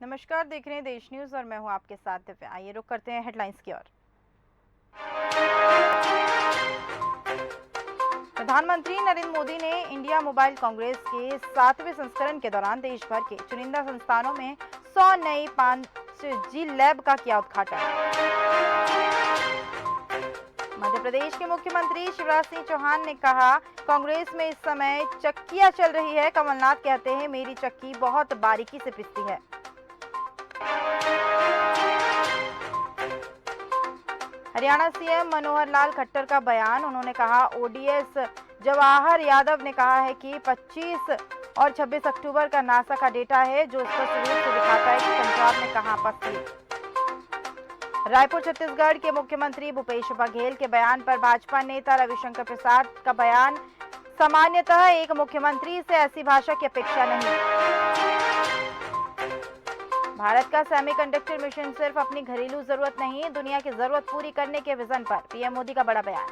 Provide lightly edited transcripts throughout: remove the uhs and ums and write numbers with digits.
नमस्कार, देख रहे हैं देश न्यूज और मैं हूं आपके साथ दिव्या। आइए रुक करते हैं हेडलाइंस की ओर। प्रधानमंत्री नरेंद्र मोदी ने इंडिया मोबाइल कांग्रेस के 7वें संस्करण के दौरान देश भर के चुनिंदा संस्थानों में 100 नई 5G लैब का किया उद्घाटन। मध्य प्रदेश के मुख्यमंत्री शिवराज सिंह चौहान ने कहा, कांग्रेस में इस समय चक्कियां चल रही है। कमलनाथ कहते हैं, मेरी चक्की बहुत बारीकी से पिसती है। हरियाणा सीएम मनोहर लाल खट्टर का बयान। उन्होंने कहा, ओडीएस जवाहर यादव ने कहा है कि 25 और 26 अक्टूबर का नासा का डेटा है जो स्पष्ट रूप से दिखाता है कि पंजाब में कहां पसली। रायपुर छत्तीसगढ़ के मुख्यमंत्री भूपेश बघेल के बयान पर भाजपा नेता रविशंकर प्रसाद का बयान। सामान्यतः एक मुख्यमंत्री से ऐसी भाषा की अपेक्षा नहीं। भारत का सेमीकंडक्टर मिशन सिर्फ अपनी घरेलू जरूरत नहीं, दुनिया की जरूरत पूरी करने के विजन पर पीएम मोदी का बड़ा बयान।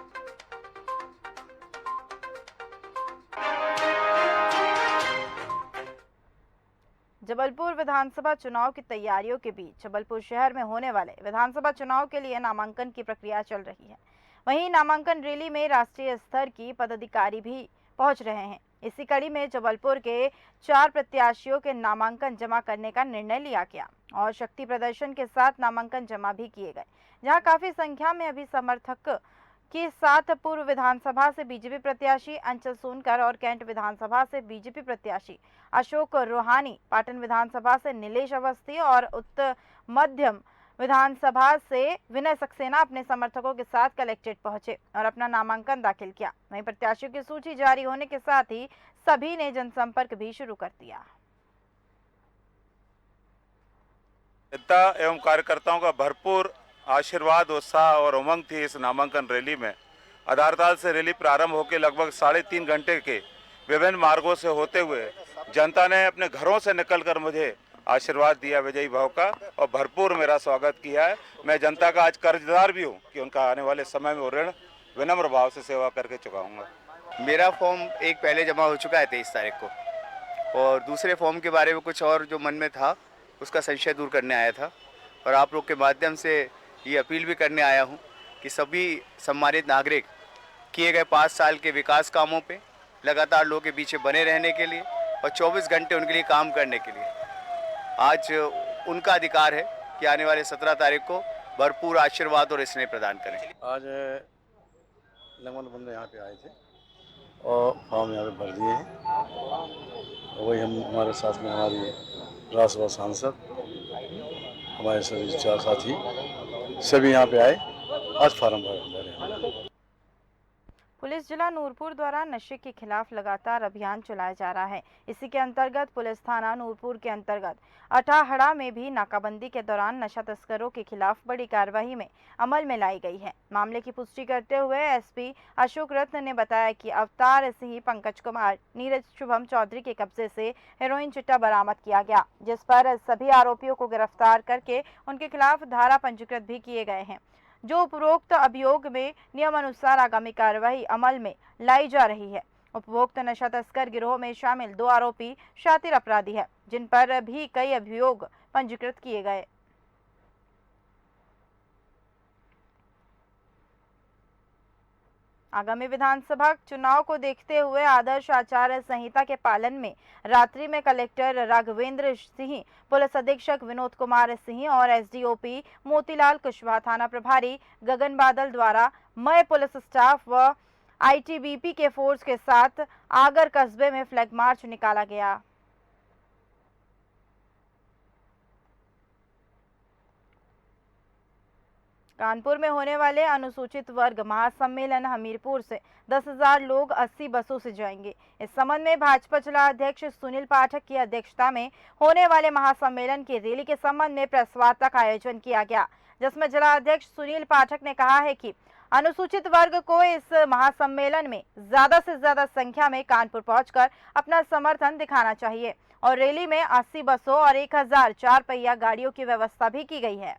जबलपुर विधानसभा चुनाव की तैयारियों के बीच जबलपुर शहर में होने वाले विधानसभा चुनाव के लिए नामांकन की प्रक्रिया चल रही है। वहीं नामांकन रैली में राष्ट्रीय स्तर की पदाधिकारी भी पहुंच रहे हैं। इसी कड़ी में जबलपुर के 4 प्रत्याशियों के नामांकन जमा करने का निर्णय लिया गया और शक्ति प्रदर्शन के साथ नामांकन जमा भी किए गए, जहां काफी संख्या में अभी समर्थक के साथ पूर्व विधानसभा से बीजेपी प्रत्याशी अंचल सोनकर और कैंट विधानसभा से बीजेपी प्रत्याशी अशोक रोहानी, पाटन विधानसभा से नीलेश अवस्थी और उत्तर मध्यम विधानसभा से विनय सक्सेना अपने समर्थकों के साथ कलेक्ट्रेट पहुंचे और अपना नामांकन दाखिल किया। वहीं प्रत्याशियों की सूची जारी होने के साथ ही सभी ने जनसंपर्क भी शुरू कर दिया। नेता एवं कार्यकर्ताओं का भरपूर आशीर्वाद, उत्साह और उमंग थी इस नामांकन रैली में। आधारताल से रैली प्रारंभ होकर लगभग 3.5 घंटे के विभिन्न मार्गों से होते हुए जनता ने अपने घरों से निकलकर मुझे आशीर्वाद दिया विजयी भाव का और भरपूर मेरा स्वागत किया है। मैं जनता का आज कर्जदार भी हूँ कि उनका आने वाले समय में वो ऋण विनम्र भाव से सेवा करके चुकाऊंगा। मेरा फॉर्म एक पहले जमा हो चुका है 23 तारीख को, और दूसरे फॉर्म के बारे में कुछ और जो मन में था उसका संशय दूर करने आया था। और आप लोग के माध्यम से ये अपील भी करने आया हूँ कि सभी सम्मानित नागरिक किए गए 5 साल के विकास कामों पे लगातार लोगों के पीछे बने रहने के लिए और 24 घंटे उनके लिए काम करने के लिए आज उनका अधिकार है कि आने वाले 17 तारीख को भरपूर आशीर्वाद और स्नेह प्रदान करें। आज लगभग बंदे यहाँ पे आए थे और फॉर्म यहाँ पे भर दिए हैं। और वही हम हमारे साथ में हमारी राज्यसभा सांसद, हमारे सभी 4 साथी सभी यहाँ पे आए, आज फार्म भरे हैं। पुलिस जिला नूरपुर द्वारा नशे के खिलाफ लगातार अभियान चलाया जा रहा है। इसी के अंतर्गत पुलिस थाना नूरपुर के अंतर्गत अठाहड़ा में भी नाकाबंदी के दौरान नशा तस्करों के खिलाफ बड़ी कार्रवाई में अमल में लाई गई है। मामले की पुष्टि करते हुए एसपी अशोक रत्न ने बताया कि अवतार सिंह, पंकज कुमार, नीरज शुभम चौधरी के कब्जे से हेरोइन चिट्टा बरामद किया गया, जिस पर सभी आरोपियों को गिरफ्तार करके उनके खिलाफ धारा पंजीकृत भी किए गए हैं। जो उपरोक्त अभियोग में नियमानुसार आगामी कार्रवाई अमल में लाई जा रही है। उपभोक्त नशा तस्कर गिरोह में शामिल 2 आरोपी शातिर अपराधी है, जिन पर भी कई अभियोग पंजीकृत किए गए। आगामी विधानसभा चुनाव को देखते हुए आदर्श आचार संहिता के पालन में रात्रि में कलेक्टर राघवेंद्र सिंह, पुलिस अधीक्षक विनोद कुमार सिंह और एसडीओपी मोतीलाल कुशवाहा, थाना प्रभारी गगन बादल द्वारा मय पुलिस स्टाफ व आईटीबीपी के फोर्स के साथ आगर कस्बे में फ्लैग मार्च निकाला गया। कानपुर में होने वाले अनुसूचित वर्ग महासम्मेलन हमीरपुर से 10,000 लोग 80 बसों से जाएंगे। इस संबंध में भाजपा जिला अध्यक्ष सुनील पाठक की अध्यक्षता में होने वाले महासम्मेलन की रैली के संबंध में प्रेस वार्ता का आयोजन किया गया, जिसमें जिला अध्यक्ष सुनील पाठक ने कहा है कि अनुसूचित वर्ग को इस महासम्मेलन में ज्यादा से ज्यादा संख्या में कानपुर पहुंचकर अपना समर्थन दिखाना चाहिए और रैली में 80 बसों और 1000 4 पहिया गाड़ियों की व्यवस्था भी की गई है।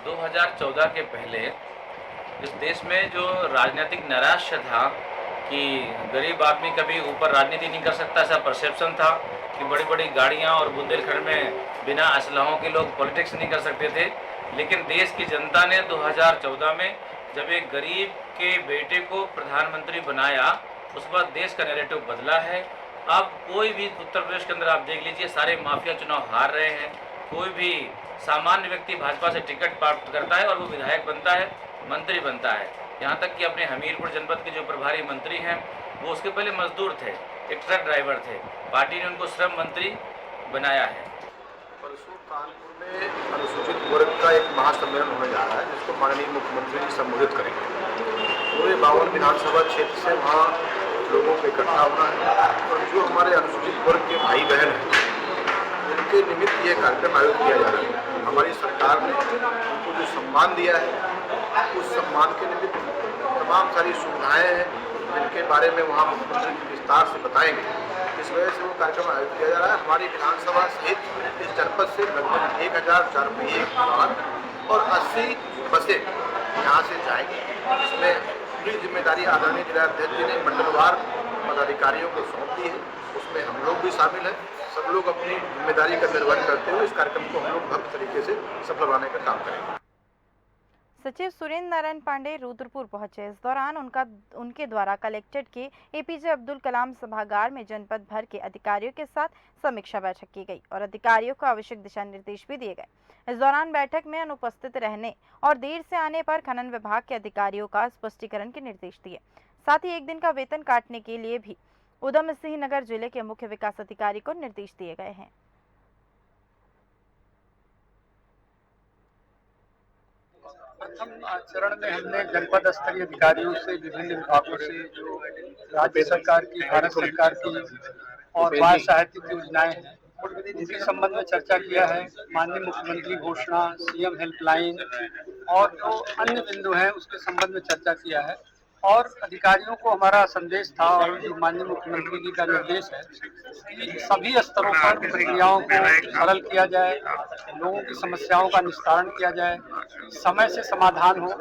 2014 के पहले इस देश में जो राजनीतिक नैराश्य था कि गरीब आदमी कभी ऊपर राजनीति नहीं कर सकता, ऐसा परसेप्शन था कि बड़ी बड़ी गाड़ियां और बुंदेलखंड में बिना असलहों के लोग पॉलिटिक्स नहीं कर सकते थे। लेकिन देश की जनता ने 2014 में जब एक गरीब के बेटे को प्रधानमंत्री बनाया, उस बाद देश का नैरेटिव बदला है। अब कोई भी उत्तर प्रदेश के अंदर आप देख लीजिए, सारे माफिया चुनाव हार रहे हैं। कोई भी सामान्य व्यक्ति भाजपा से टिकट प्राप्त करता है और वो विधायक बनता है, मंत्री बनता है। यहाँ तक कि अपने हमीरपुर जनपद के जो प्रभारी मंत्री हैं, वो उसके पहले मजदूर थे, एक ट्रक ड्राइवर थे। पार्टी ने उनको श्रम मंत्री बनाया है। परसों कानपुर में अनुसूचित वर्ग का एक महासम्मेलन होने जा रहा है, जिसको माननीय मुख्यमंत्री जी संबोधित करेंगे। पूरे 52 विधानसभा क्षेत्र से वहाँ लोगों को इकट्ठा होना है और जो हमारे अनुसूचित वर्ग के भाई बहन हैं, उनके निमित्त ये कार्यक्रम आयोजित किया जा रहा है। हमारी सरकार ने उनको जो सम्मान दिया है, उस सम्मान के निमित्त तमाम सारी सुविधाएँ हैं, जिनके बारे में वहाँ मुख्यमंत्री विस्तार से बताएंगे। इस वजह से वो कार्यक्रम आयोजित किया जा रहा है। हमारी विधानसभा सहित इस जनपद से लगभग 1001 वाहन और 80 बसें यहाँ से जाएंगी। इसमें पूरी जिम्मेदारी आदरणीय जिलाध्यक्ष जी ने मंडलवार पदाधिकारियों को सौंप दी है। उसमें हम लोग भी शामिल हैं। सब लोग अपनी जिम्मेदारी का निर्वहन करते हुए इस कार्यक्रम को हम लोग भव्य तरीके से सफल बनाने का काम करेंगे। सचिव सुरेंद्र नारायण पांडे रुद्रपुर पहुंचे। इस दौरान उनके द्वारा कलेक्ट्रेट के एपीजे अब्दुल कलाम सभागार में जनपद भर के अधिकारियों के साथ समीक्षा बैठक की गई और अधिकारियों को आवश्यक दिशा निर्देश भी दिए गए। इस दौरान बैठक में अनुपस्थित रहने और देर से आने पर खनन विभाग के अधिकारियों का स्पष्टीकरण के निर्देश दिए। साथ ही एक दिन का वेतन काटने के लिए भी उधम सिंह नगर जिले के मुख्य विकास अधिकारी को निर्देश दिए गए हैं। प्रथम चरण में हमने जनपद स्तरीय अधिकारियों से विभिन्न विभागों से जो राज्य सरकार की, भारत सरकार की और बाल साहित्यिक योजनाएं हैं, उनके संबंध में चर्चा किया है। माननीय मुख्यमंत्री घोषणा, सीएम हेल्पलाइन और जो अन्य बिंदु हैं उसके संबंध में चर्चा किया है और अधिकारियों को हमारा संदेश था और जो माननीय मुख्यमंत्री जी का निर्देश है कि सभी स्तरों पर प्रक्रियाओं को सरल किया जाए, लोगों की समस्याओं का निस्तारण किया जाए, समय से समाधान हो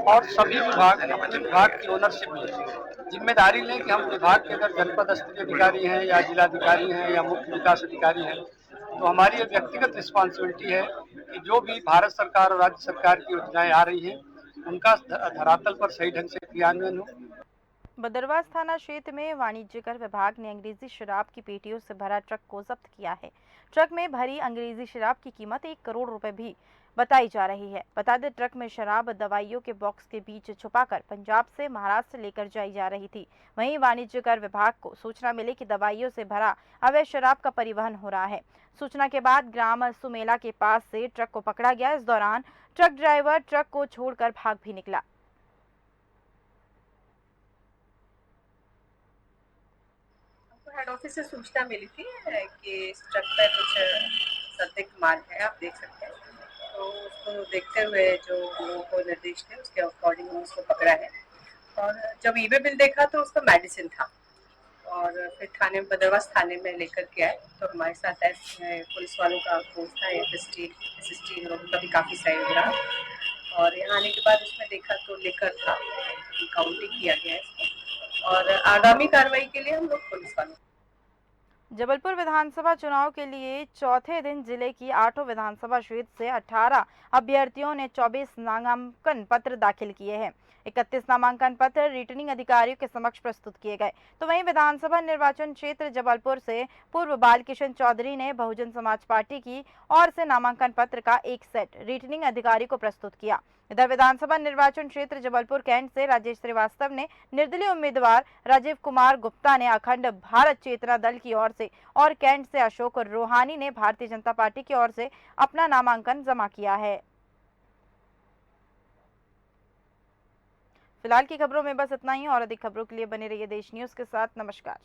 और सभी विभाग अपने विभाग की ओनरशिप लें, जिम्मेदारी लें कि हम विभाग के अगर जनपद स्तरीय अधिकारी हैं या जिलाधिकारी हैं या मुख्य विकास अधिकारी हैं, तो हमारी ये व्यक्तिगत रिस्पॉन्सिबिलिटी है कि जो भी भारत सरकार और राज्य सरकार की योजनाएं आ रही हैं उनका धरातल पर सही ढंग से क्रियान्वयन हो। बदरवास थाना क्षेत्र में वाणिज्यकर विभाग ने अंग्रेजी शराब की पेटियों से भरा ट्रक को जब्त किया है। ट्रक में भरी अंग्रेजी शराब की कीमत 1 करोड़ रुपए भी बताई जा रही है। बता दें, ट्रक में शराब दवाइयों के बॉक्स के बीच छुपाकर पंजाब से महाराष्ट्र लेकर जाई जा रही थी। वहीं वाणिज्यकर विभाग को सूचना मिली कि दवाइयों से भरा अवैध शराब का परिवहन हो रहा है। सूचना के बाद ग्राम सुमेला के पास से ट्रक को पकड़ा गया। इस दौरान ट्रक ड्राइवर ट्रक को छोड़कर भाग भी निकला। हेड ऑफिस से सूचना मिली थी कि इस ट्रक पे कुछ संदिग्ध माल है, आप देख सकते हैं। तो उसको देखते हुए जो लोगों को निर्देश थे उसके अकॉर्डिंग उसको पकड़ा है और जब ईवे बिल देखा तो उसका मेडिसिन था और फिर थाने बदरवास थाने में लेकर के आए। तो हमारे साथ पुलिस वालों का फोर्स था, एसएसटी लोगों का भी काफ़ी सहयोग रहा और यहाँ आने के बाद उसमें देखा तो लेकर था, काउंटिंग किया गया है इसको और आगामी कार्रवाई के लिए हम लोग पुलिस वालों। जबलपुर विधानसभा चुनाव के लिए चौथे दिन जिले की 8 विधानसभा क्षेत्र से 18 अभ्यर्थियों ने 24 नामांकन पत्र दाखिल किए हैं। 31 नामांकन पत्र रिटर्निंग अधिकारियों के समक्ष प्रस्तुत किए गए। तो वहीं विधानसभा निर्वाचन क्षेत्र जबलपुर से पूर्व बालकिशन चौधरी ने बहुजन समाज पार्टी की ओर से नामांकन पत्र का एक सेट रिटर्निंग अधिकारी को प्रस्तुत किया। इधर विधानसभा निर्वाचन क्षेत्र जबलपुर कैंट से राजेश श्रीवास्तव ने निर्दलीय उम्मीदवार राजीव कुमार गुप्ता ने अखंड भारत चेतना दल की ओर से और कैंट से अशोक रोहानी ने भारतीय जनता पार्टी की ओर से अपना नामांकन जमा किया है। फिलहाल की खबरों में बस इतना ही और अधिक खबरों के लिए बने रहिए देश न्यूज़ के साथ। नमस्कार।